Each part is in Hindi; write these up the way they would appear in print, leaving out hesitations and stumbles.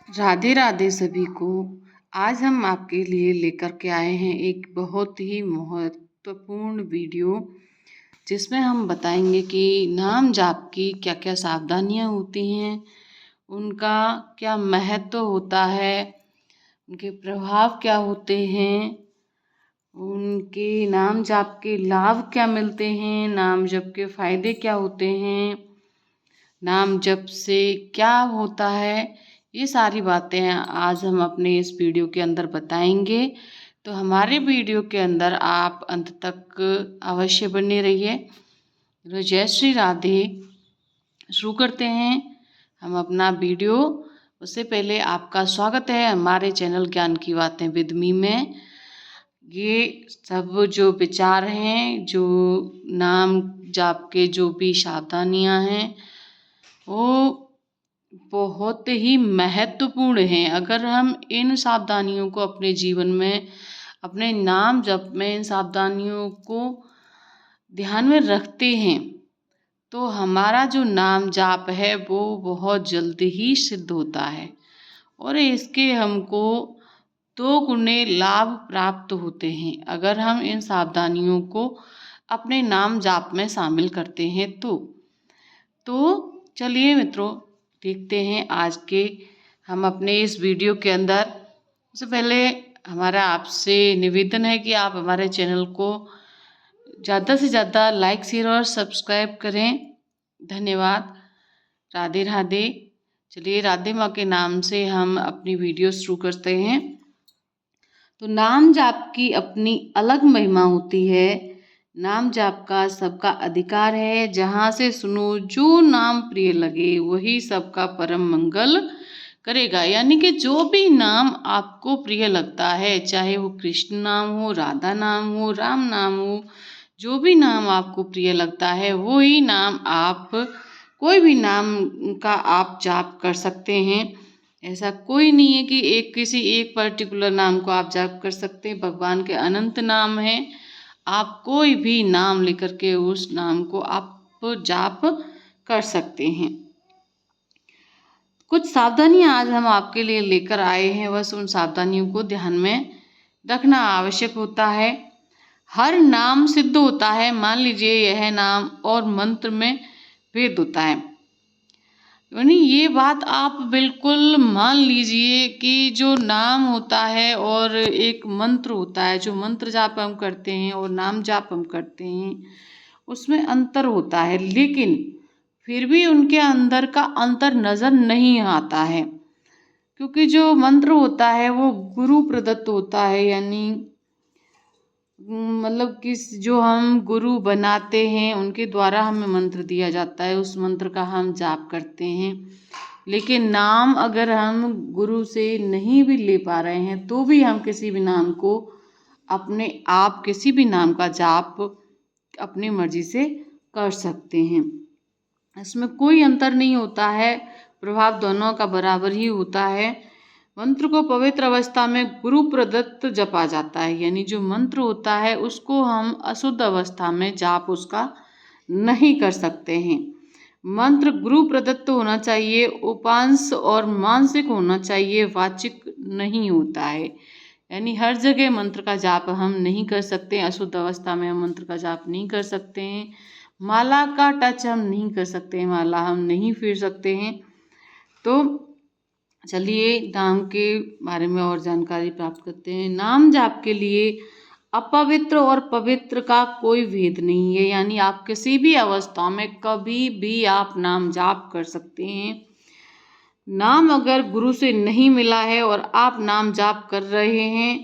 राधे राधे सभी को। आज हम आपके लिए लेकर के आए हैं एक बहुत ही महत्वपूर्ण वीडियो, जिसमें हम बताएंगे कि नाम जाप की क्या क्या सावधानियां होती हैं, उनका क्या महत्व होता है, उनके प्रभाव क्या होते हैं, उनके नाम जाप के लाभ क्या मिलते हैं, नाम जप के फायदे क्या होते हैं, नाम जप से क्या होता है। ये सारी बातें आज हम अपने इस वीडियो के अंदर बताएंगे। तो हमारे वीडियो के अंदर आप अंत तक अवश्य बने रहिए। तो जय श्री राधे। शुरू करते हैं हम अपना वीडियो। उससे पहले आपका स्वागत है हमारे चैनल ज्ञान की बातें विद मी में। ये सब जो विचार हैं, जो नाम जाप के जो भी सावधानियां हैं, वो बहुत ही महत्वपूर्ण हैं। अगर हम इन सावधानियों को अपने जीवन में, अपने नाम जप में इन सावधानियों को ध्यान में रखते हैं, तो हमारा जो नाम जाप है वो बहुत जल्दी ही सिद्ध होता है और इसके हमको 2 गुने लाभ प्राप्त होते हैं अगर हम इन सावधानियों को अपने नाम जाप में शामिल करते हैं। तो चलिए मित्रों, देखते हैं आज के हम अपने इस वीडियो के अंदर। उससे पहले हमारा आपसे निवेदन है कि आप हमारे चैनल को ज़्यादा से ज़्यादा लाइक, शेयर और सब्सक्राइब करें। धन्यवाद। राधे राधे। चलिए, राधे माँ के नाम से हम अपनी वीडियो शुरू करते हैं। तो नाम जाप की अपनी अलग महिमा होती है। नाम जाप का सबका अधिकार है। जहाँ से सुनो जो नाम प्रिय लगे वही सबका परम मंगल करेगा। यानी कि जो भी नाम आपको प्रिय लगता है, चाहे वो कृष्ण नाम हो, राधा नाम हो, राम नाम हो, जो भी नाम आपको प्रिय लगता है वो ही नाम आप, कोई भी नाम का आप जाप कर सकते हैं। ऐसा कोई नहीं है कि किसी एक पर्टिकुलर नाम को आप जाप कर सकते हैं। भगवान के अनंत नाम हैं। आप कोई भी नाम लेकर के उस नाम को आप जाप कर सकते हैं। कुछ सावधानियां आज हम आपके लिए लेकर आए हैं, बस उन सावधानियों को ध्यान में रखना आवश्यक होता है। हर नाम सिद्ध होता है। मान लीजिए यह नाम और मंत्र में भेद होता है। यानी ये बात आप बिल्कुल मान लीजिए कि जो नाम होता है और एक मंत्र होता है, जो मंत्र जाप हम करते हैं और नाम जाप हम करते हैं, उसमें अंतर होता है, लेकिन फिर भी उनके अंदर का अंतर नज़र नहीं आता है, क्योंकि जो मंत्र होता है वो गुरु प्रदत्त होता है। यानी मतलब कि जो हम गुरु बनाते हैं उनके द्वारा हमें मंत्र दिया जाता है, उस मंत्र का हम जाप करते हैं। लेकिन नाम अगर हम गुरु से नहीं भी ले पा रहे हैं तो भी हम किसी भी नाम को, अपने आप किसी भी नाम का जाप अपनी मर्जी से कर सकते हैं। इसमें कोई अंतर नहीं होता है, प्रभाव दोनों का बराबर ही होता है। मंत्र को पवित्र अवस्था में गुरु प्रदत्त जपा जाता है। यानी जो मंत्र होता है उसको हम अशुद्ध अवस्था में जाप उसका नहीं कर सकते हैं। मंत्र गुरु प्रदत्त होना चाहिए, उपांश और मानसिक होना चाहिए, वाचिक नहीं होता है। यानी हर जगह मंत्र का जाप हम नहीं कर सकते। अशुद्ध अवस्था में हम मंत्र का जाप नहीं कर सकते हैं। माला का टच हम नहीं कर सकते हैं, माला हम नहीं फेर सकते हैं। तो चलिए नाम के बारे में और जानकारी प्राप्त करते हैं। नाम जाप के लिए अपवित्र और पवित्र का कोई भेद नहीं है। यानी आप किसी भी अवस्था में कभी भी आप नाम जाप कर सकते हैं। नाम अगर गुरु से नहीं मिला है और आप नाम जाप कर रहे हैं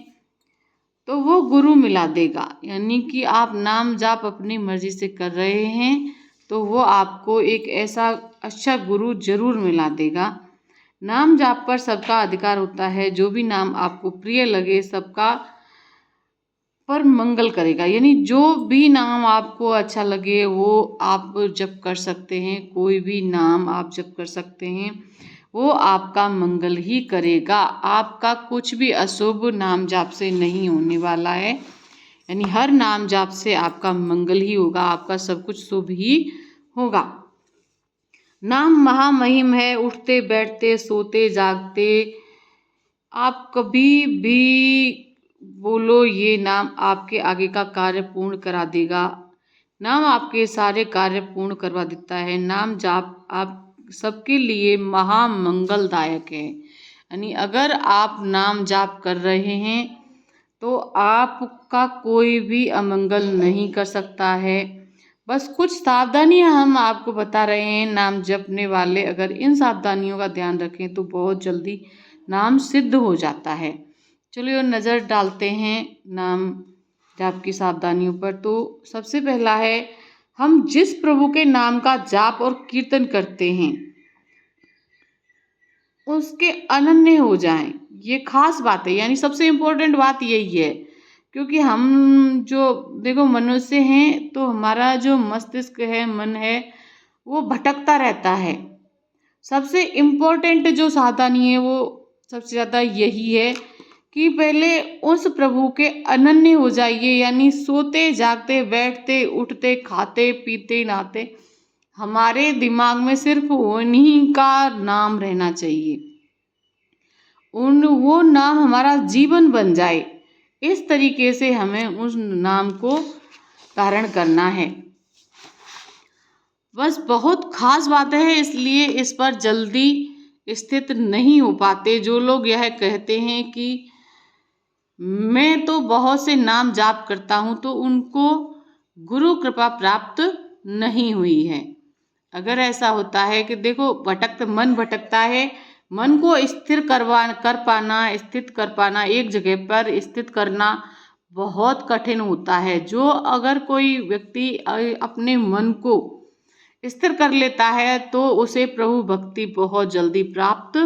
तो वो गुरु मिला देगा। यानी कि आप नाम जाप अपनी मर्जी से कर रहे हैं तो वो आपको एक ऐसा अच्छा गुरु जरूर मिला देगा। नाम जाप पर सबका अधिकार होता है। जो भी नाम आपको प्रिय लगे सबका पर मंगल करेगा। यानी जो भी नाम आपको अच्छा लगे वो आप जप कर सकते हैं। कोई भी नाम आप जप कर सकते हैं, वो आपका मंगल ही करेगा। आपका कुछ भी अशुभ नाम जाप से नहीं होने वाला है। यानी हर नाम जाप से आपका मंगल ही होगा, आपका सब कुछ शुभ ही होगा। नाम महामहिम है, उठते बैठते सोते जागते आप कभी भी बोलो ये नाम आपके आगे का कार्य पूर्ण करा देगा। नाम आपके सारे कार्य पूर्ण करवा देता है। नाम जाप आप सबके लिए महामंगलदायक है। यानी अगर आप नाम जाप कर रहे हैं तो आपका कोई भी अमंगल नहीं कर सकता है। बस कुछ सावधानियां हम आपको बता रहे हैं। नाम जपने वाले अगर इन सावधानियों का ध्यान रखें तो बहुत जल्दी नाम सिद्ध हो जाता है। चलिए नज़र डालते हैं नाम जाप की सावधानियों पर। तो सबसे पहला है, हम जिस प्रभु के नाम का जाप और कीर्तन करते हैं उसके अनन्य हो जाएं। ये खास बात है, यानी सबसे इम्पोर्टेंट बात यही है। क्योंकि हम जो देखो मनुष्य हैं तो हमारा जो मस्तिष्क है, मन है, वो भटकता रहता है। सबसे इम्पोर्टेंट जो सावधानी है वो सबसे ज़्यादा यही है कि पहले उस प्रभु के अनन्य हो जाइए। यानी सोते जागते बैठते उठते खाते पीते नहाते हमारे दिमाग में सिर्फ उन्हीं का नाम रहना चाहिए। वो नाम हमारा जीवन बन जाए, इस तरीके से हमें उस नाम को धारण करना है। बस बहुत खास बात है, इसलिए इस पर जल्दी स्थित नहीं हो पाते। जो लोग यह कहते हैं कि मैं तो बहुत से नाम जाप करता हूँ, तो उनको गुरु कृपा प्राप्त नहीं हुई है। अगर ऐसा होता है कि देखो मन भटकता है, मन को स्थिर स्थित कर पाना, एक जगह पर स्थित करना बहुत कठिन होता है। जो अगर कोई व्यक्ति अपने मन को स्थिर कर लेता है तो उसे प्रभु भक्ति बहुत जल्दी प्राप्त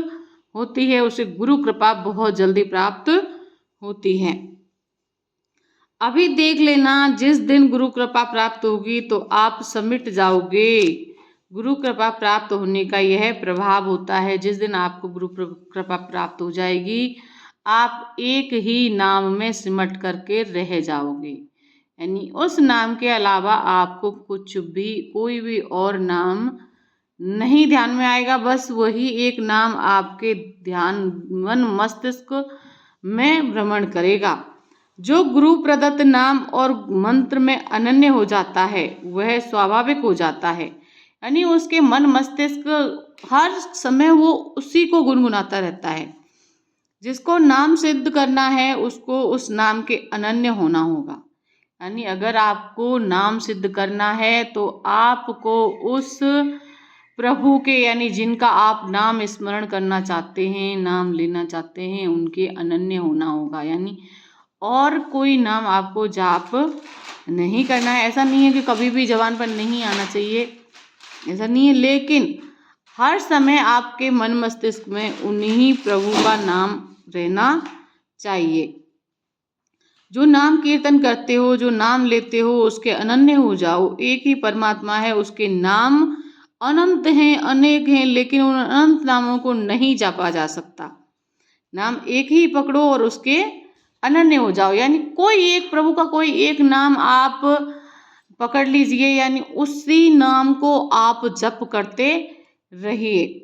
होती है, उसे गुरु कृपा बहुत जल्दी प्राप्त होती है। अभी देख लेना, जिस दिन गुरु कृपा प्राप्त होगी तो आप समिट जाओगे। गुरु कृपा प्राप्त होने का यह प्रभाव होता है, जिस दिन आपको गुरु कृपा प्राप्त हो जाएगी आप एक ही नाम में सिमट करके रह जाओगे। यानी उस नाम के अलावा आपको कोई भी और नाम नहीं ध्यान में आएगा। बस वही एक नाम आपके ध्यान मन मस्तिष्क में भ्रमण करेगा। जो गुरु प्रदत्त नाम और मंत्र में अनन्य हो जाता है वह स्वाभाविक हो जाता है। यानी उसके मन मस्तिष्क हर समय वो उसी को गुनगुनाता रहता है। जिसको नाम सिद्ध करना है उसको उस नाम के अनन्य होना होगा। यानी अगर आपको नाम सिद्ध करना है तो आपको उस प्रभु के, यानी जिनका आप नाम स्मरण करना चाहते हैं, नाम लेना चाहते हैं, उनके अनन्य होना होगा। यानी और कोई नाम आपको जाप नहीं करना है। ऐसा नहीं है कि कभी भी जबान पर नहीं आना चाहिए, ऐसा नहीं है, लेकिन हर समय आपके मन मस्तिष्क में उन्हीं प्रभु का नाम रहना चाहिए। जो नाम कीर्तन करते हो, जो नाम लेते हो, उसके अनन्य हो जाओ। एक ही परमात्मा है, उसके नाम अनंत हैं, अनेक हैं, लेकिन उन अनंत नामों को नहीं जापा जा सकता। नाम एक ही पकड़ो और उसके अनन्य हो जाओ। यानी कोई एक प्रभु का कोई एक नाम आप पकड़ लीजिए, यानी उसी नाम को आप जप करते रहिए।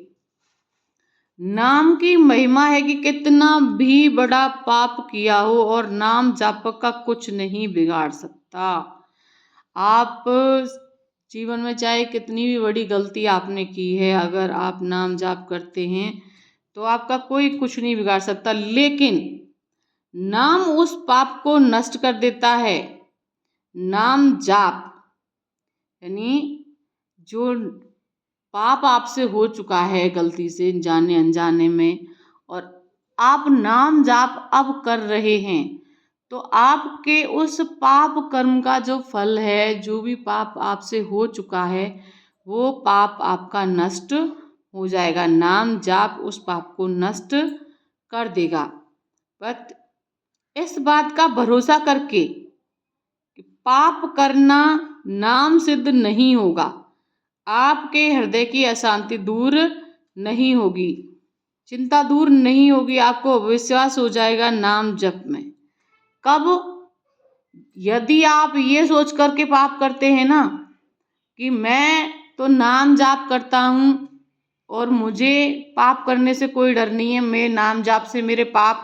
नाम की महिमा है कि कितना भी बड़ा पाप किया हो और नाम जापक का कुछ नहीं बिगाड़ सकता। आप जीवन में चाहे कितनी भी बड़ी गलती आपने की है, अगर आप नाम जाप करते हैं तो आपका कोई कुछ नहीं बिगाड़ सकता। लेकिन नाम उस पाप को नष्ट कर देता है। नाम जाप यानी जो पाप आपसे हो चुका है गलती से, जाने अनजाने में, और आप नाम जाप अब कर रहे हैं तो आपके उस पाप कर्म का जो फल है, जो भी पाप आपसे हो चुका है, वो पाप आपका नष्ट हो जाएगा। नाम जाप उस पाप को नष्ट कर देगा। बट इस बात का भरोसा करके कि पाप करना नाम सिद्ध नहीं होगा, आपके हृदय की अशांति दूर नहीं होगी, चिंता दूर नहीं होगी, आपको विश्वास हो जाएगा नाम जप में। कब? यदि आप ये सोच करके पाप करते हैं ना कि मैं तो नाम जाप करता हूँ और मुझे पाप करने से कोई डर नहीं है, मेरे नाम जाप से मेरे पाप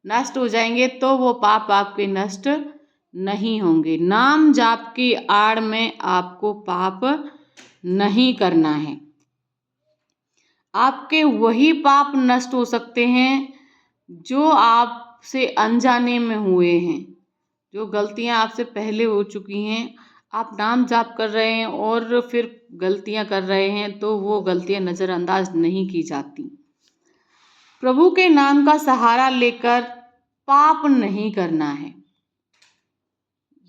नष्ट हो जाएंगे, तो वो पाप आपके नष्ट नहीं होंगे। नाम जाप की आड़ में आपको पाप नहीं करना है। आपके वही पाप नष्ट हो सकते हैं जो आपसे अनजाने में हुए हैं, जो गलतियां आपसे पहले हो चुकी हैं। आप नाम जाप कर रहे हैं और फिर गलतियां कर रहे हैं, तो वो गलतियां नज़रअंदाज नहीं की जाती। प्रभु के नाम का सहारा लेकर पाप नहीं करना है।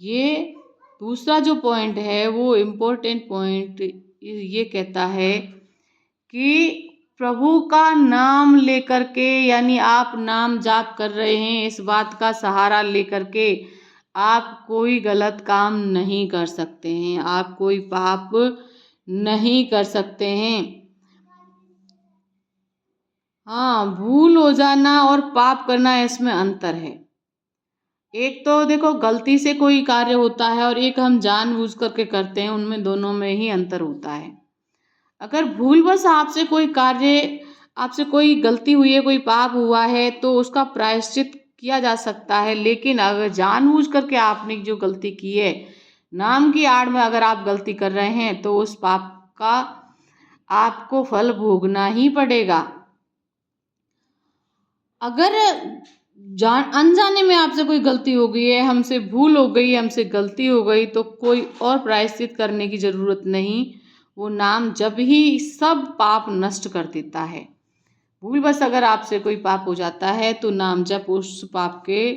ये दूसरा जो पॉइंट है वो इम्पोर्टेंट पॉइंट ये कहता है कि प्रभु का नाम लेकर के, यानी आप नाम जाप कर रहे हैं, इस बात का सहारा लेकर के आप कोई गलत काम नहीं कर सकते हैं, आप कोई पाप नहीं कर सकते हैं। हाँ, भूल हो जाना और पाप करना, इसमें अंतर है। एक तो देखो गलती से कोई कार्य होता है और एक हम जानबूझ करके करते हैं, उनमें दोनों में ही अंतर होता है। अगर भूलवश आपसे कोई गलती हुई है, कोई पाप हुआ है, तो उसका प्रायश्चित किया जा सकता है। लेकिन अगर जानबूझ करके आपने जो गलती की है, नाम की आड़ में अगर आप गलती कर रहे हैं, तो उस पाप का आपको फल भोगना ही पड़ेगा। अगर अनजाने में आपसे कोई गलती हो गई है, हमसे भूल हो गई, हमसे गलती हो गई, तो कोई और प्रायश्चित करने की जरूरत नहीं। वो नाम जब ही सब पाप नष्ट कर देता है। भूलवश अगर आपसे कोई पाप हो जाता है, तो नाम जप उस पाप के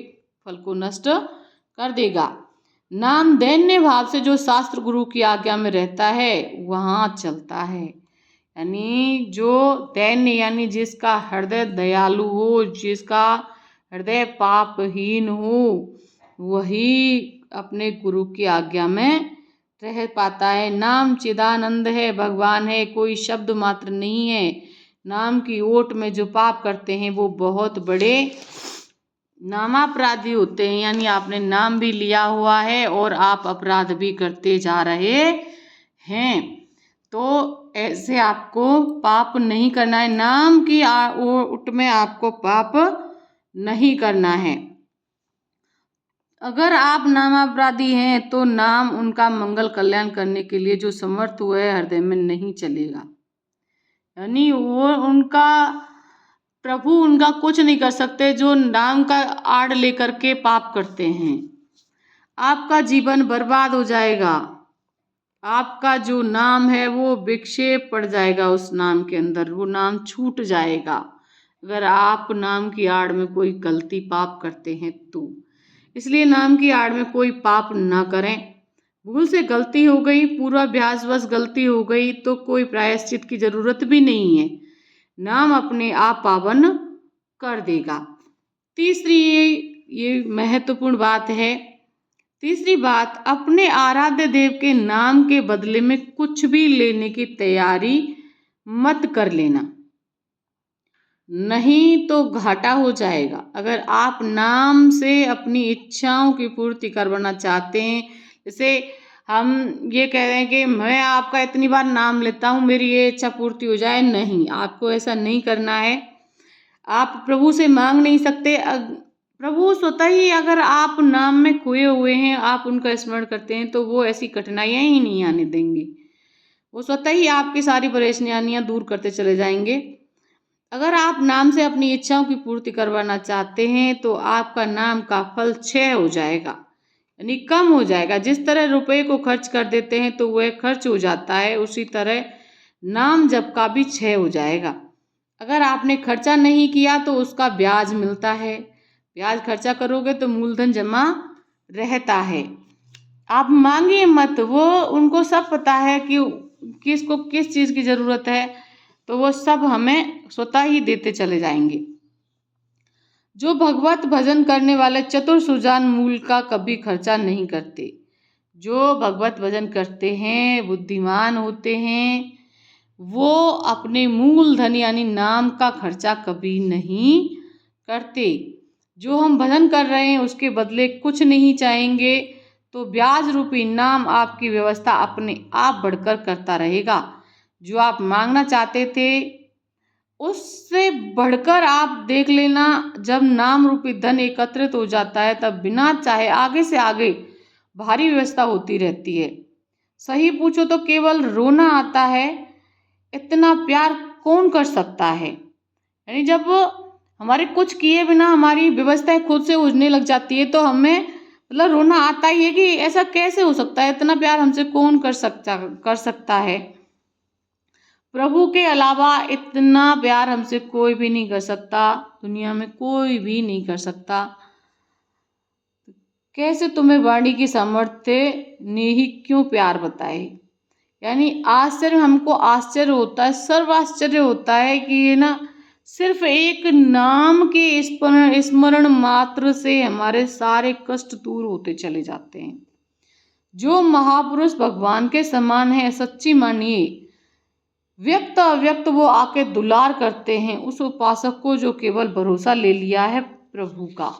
फल को नष्ट कर देगा। नाम दैन्य भाव से जो शास्त्र गुरु की आज्ञा में रहता है, वहाँ चलता है। यानी जो दैन्य, यानी जिसका हृदय दयालु हो, जिसका हृदय पापहीन हो, वही अपने गुरु की आज्ञा में रह पाता है। नाम चिदानंद है, भगवान है, कोई शब्द मात्र नहीं है। नाम की ओट में जो पाप करते हैं वो बहुत बड़े नामापराधी होते हैं। यानी आपने नाम भी लिया हुआ है और आप अपराध भी करते जा रहे हैं, तो ऐसे आपको पाप नहीं करना है। नाम की ओट में आपको पाप नहीं करना है। अगर आप नामापराधी हैं, तो नाम उनका मंगल कल्याण करने के लिए जो समर्थ हुए हृदय में नहीं चलेगा। यानी वो प्रभु उनका कुछ नहीं कर सकते जो नाम का आड़ लेकर के पाप करते हैं। आपका जीवन बर्बाद हो जाएगा, आपका जो नाम है वो विक्षेप पड़ जाएगा, उस नाम के अंदर वो नाम छूट जाएगा अगर आप नाम की आड़ में कोई गलती पाप करते हैं तो। इसलिए नाम की आड़ में कोई पाप ना करें। भूल से गलती हो गई, पूर्वाभ्यासवश गलती हो गई, तो कोई प्रायश्चित की जरूरत भी नहीं है, नाम अपने आप पावन कर देगा। तीसरी ये महत्वपूर्ण बात है। तीसरी बात, अपने आराध्य देव के नाम के बदले में कुछ भी लेने की तैयारी मत कर लेना, नहीं तो घाटा हो जाएगा। अगर आप नाम से अपनी इच्छाओं की पूर्ति करवाना चाहते हैं, जैसे हम ये कह रहे हैं कि मैं आपका इतनी बार नाम लेता हूँ, मेरी ये इच्छा पूर्ति हो जाए, नहीं, आपको ऐसा नहीं करना है। आप प्रभु से मांग नहीं सकते। प्रभु स्वतः ही, अगर आप नाम में खोए हुए हैं, आप उनका स्मरण करते हैं, तो वो ऐसी कठिनाइयाँ ही नहीं आने देंगे। वो स्वतः ही आपकी सारी परेशानियाँ दूर करते चले जाएंगे। अगर आप नाम से अपनी इच्छाओं की पूर्ति करवाना चाहते हैं, तो आपका नाम का फल क्षय हो जाएगा, यानी कम हो जाएगा। जिस तरह रुपए को खर्च कर देते हैं तो वह खर्च हो जाता है, उसी तरह नाम जप का भी क्षय हो जाएगा। अगर आपने खर्चा नहीं किया तो उसका ब्याज मिलता है, ब्याज खर्चा करोगे तो मूलधन जमा रहता है। आप मांगिए मत, वो उनको सब पता है कि किसको किस चीज़ की ज़रूरत है, तो वो सब हमें स्वतः ही देते चले जाएंगे। जो भगवत भजन करने वाले चतुर सुजान मूल का कभी खर्चा नहीं करते। जो भगवत भजन करते हैं, बुद्धिमान होते हैं, वो अपने मूल धन यानी नाम का खर्चा कभी नहीं करते। जो हम भजन कर रहे हैं उसके बदले कुछ नहीं चाहेंगे, तो ब्याज रूपी इनाम आपकी व्यवस्था अपने आप बढ़कर करता रहेगा। जो आप मांगना चाहते थे उससे बढ़कर आप देख लेना, जब नाम रूपी धन एकत्रित हो जाता है तब बिना चाहे आगे से आगे भारी व्यवस्था होती रहती है। सही पूछो तो केवल रोना आता है, इतना प्यार कौन कर सकता है। यानी जब हमारे कुछ किए बिना हमारी व्यवस्थाएं खुद से उजने लग जाती है तो हमें मतलब रोना आता ही है कि ऐसा कैसे हो सकता है, इतना प्यार हमसे कौन कर सकता है। प्रभु के अलावा इतना प्यार हमसे कोई भी नहीं कर सकता, दुनिया में कोई भी नहीं कर सकता। कैसे तुम्हें वाणी की सामर्थ्य ने ही क्यों प्यार बताए। यानी आश्चर्य, हमको आश्चर्य होता है, सर्व आश्चर्य होता है कि ये ना सिर्फ एक नाम के स्मरण मात्र से हमारे सारे कष्ट दूर होते चले जाते हैं। जो महापुरुष भगवान के समान है, सच्ची मानिए, व्यक्त अव्यक्त वो आके दुलार करते हैं उस उपासक को जो केवल भरोसा ले लिया है प्रभु का।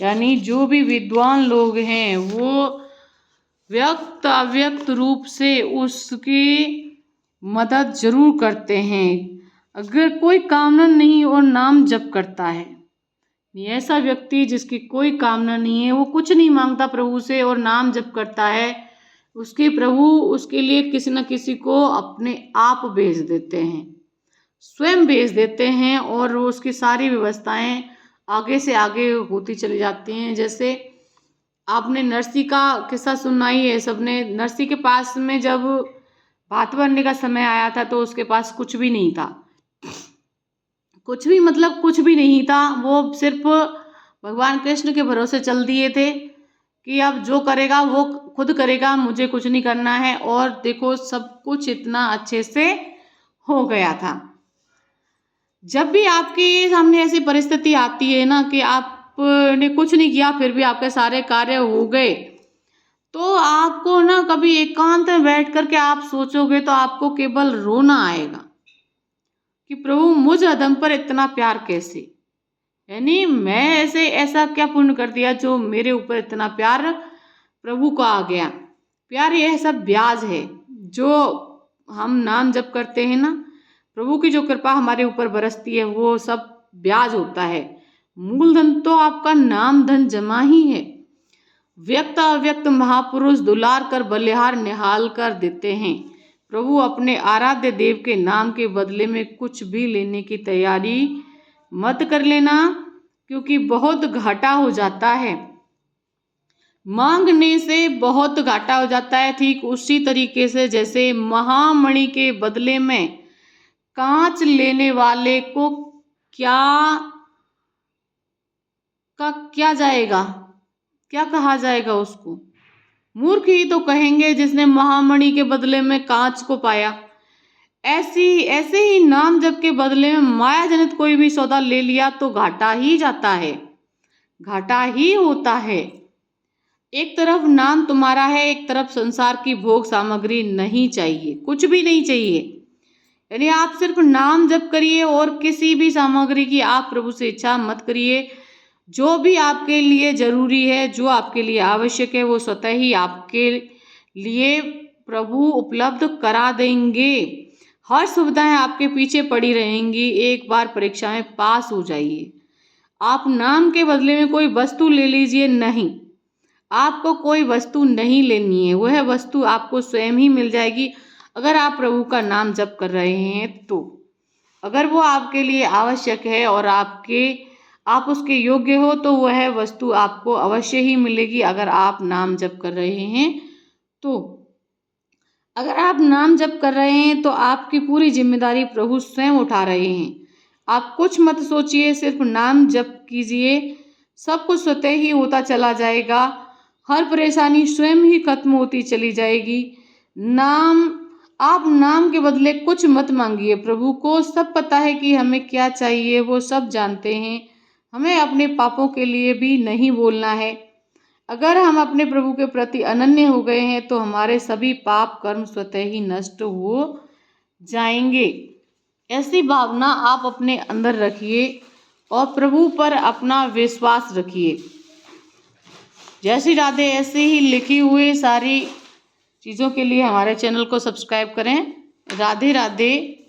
यानी जो भी विद्वान लोग हैं वो व्यक्त अव्यक्त रूप से उसकी मदद जरूर करते हैं। अगर कोई कामना नहीं और नाम जप करता है, ऐसा व्यक्ति जिसकी कोई कामना नहीं है, वो कुछ नहीं मांगता प्रभु से और नाम जप करता है, उसके प्रभु उसके लिए किसी न किसी को अपने आप भेज देते हैं, स्वयं भेज देते हैं और वो उसकी सारी व्यवस्थाएं आगे से आगे होती चली जाती हैं। जैसे आपने नरसी का किस्सा सुना ही है सबने। नरसी के पास में जब भात भरने का समय आया था तो उसके पास कुछ भी नहीं था, कुछ भी मतलब कुछ भी नहीं था। वो सिर्फ भगवान कृष्ण के भरोसे चल दिए थे कि अब जो करेगा वो खुद करेगा, मुझे कुछ नहीं करना है। और देखो सब कुछ इतना अच्छे से हो गया था। जब भी आपके सामने ऐसी परिस्थिति आती है ना कि आपने कुछ नहीं किया फिर भी आपके सारे कार्य हो गए, तो आपको ना कभी एकांत में बैठ करके आप सोचोगे तो आपको केवल रोना आएगा कि प्रभु मुझ अधम पर इतना प्यार कैसे। यानी मैं ऐसा क्या पुण्य कर दिया जो मेरे ऊपर इतना प्यार प्रभु का आ गया। प्यार यह सब ब्याज है जो हम नाम जप करते हैं ना, प्रभु की जो कृपा हमारे ऊपर बरसती है वो सब ब्याज होता है। मूल धन तो आपका नाम धन जमा ही है। व्यक्त अव्यक्त महापुरुष दुलार कर बलिहार निहाल कर देते हैं। प्रभु अपने आराध्य देव के नाम के बदले में कुछ भी लेने की तैयारी मत कर लेना, क्योंकि बहुत घाटा हो जाता है। मांगने से बहुत घाटा हो जाता है। ठीक उसी तरीके से जैसे महामणि के बदले में कांच लेने वाले को क्या जाएगा, क्या कहा जाएगा उसको? मूर्ख ही तो कहेंगे जिसने महामणि के बदले में कांच को पाया। ऐसे ही नाम जप के बदले में माया जनित कोई भी सौदा ले लिया तो घाटा ही जाता है, घाटा ही होता है। एक तरफ नाम तुम्हारा है, एक तरफ संसार की भोग सामग्री नहीं चाहिए, कुछ भी नहीं चाहिए। यानी आप सिर्फ नाम जप करिए और किसी भी सामग्री की आप प्रभु से इच्छा मत करिए। जो भी आपके लिए जरूरी है, जो आपके लिए आवश्यक है, वो स्वतः ही आपके लिए प्रभु उपलब्ध करा देंगे। हर सुविधाएं आपके पीछे पड़ी रहेंगी। एक बार परीक्षा में पास हो जाइए। आप नाम के बदले में कोई वस्तु ले लीजिए, नहीं, आपको कोई वस्तु नहीं लेनी है, वह वस्तु आपको स्वयं ही मिल जाएगी अगर आप प्रभु का नाम जप कर रहे हैं तो। अगर वो आपके लिए आवश्यक है और आप उसके योग्य हो तो वह वस्तु आपको अवश्य ही मिलेगी अगर आप नाम जप कर रहे हैं तो। अगर आप नाम जप कर रहे हैं तो आपकी पूरी जिम्मेदारी प्रभु स्वयं उठा रहे हैं। आप कुछ मत सोचिए, सिर्फ नाम जप कीजिए, सब कुछ स्वतः ही होता चला जाएगा। हर परेशानी स्वयं ही खत्म होती चली जाएगी। आप नाम के बदले कुछ मत मांगिए। प्रभु को सब पता है कि हमें क्या चाहिए, वो सब जानते हैं। हमें अपने पापों के लिए भी नहीं बोलना है। अगर हम अपने प्रभु के प्रति अनन्य हो गए हैं तो हमारे सभी पाप कर्म स्वतः ही नष्ट हो जाएंगे। ऐसी भावना आप अपने अंदर रखिए और प्रभु पर अपना विश्वास रखिए। जय श्री राधे। ऐसे ही लिखी हुई सारी चीज़ों के लिए हमारे चैनल को सब्सक्राइब करें। राधे राधे।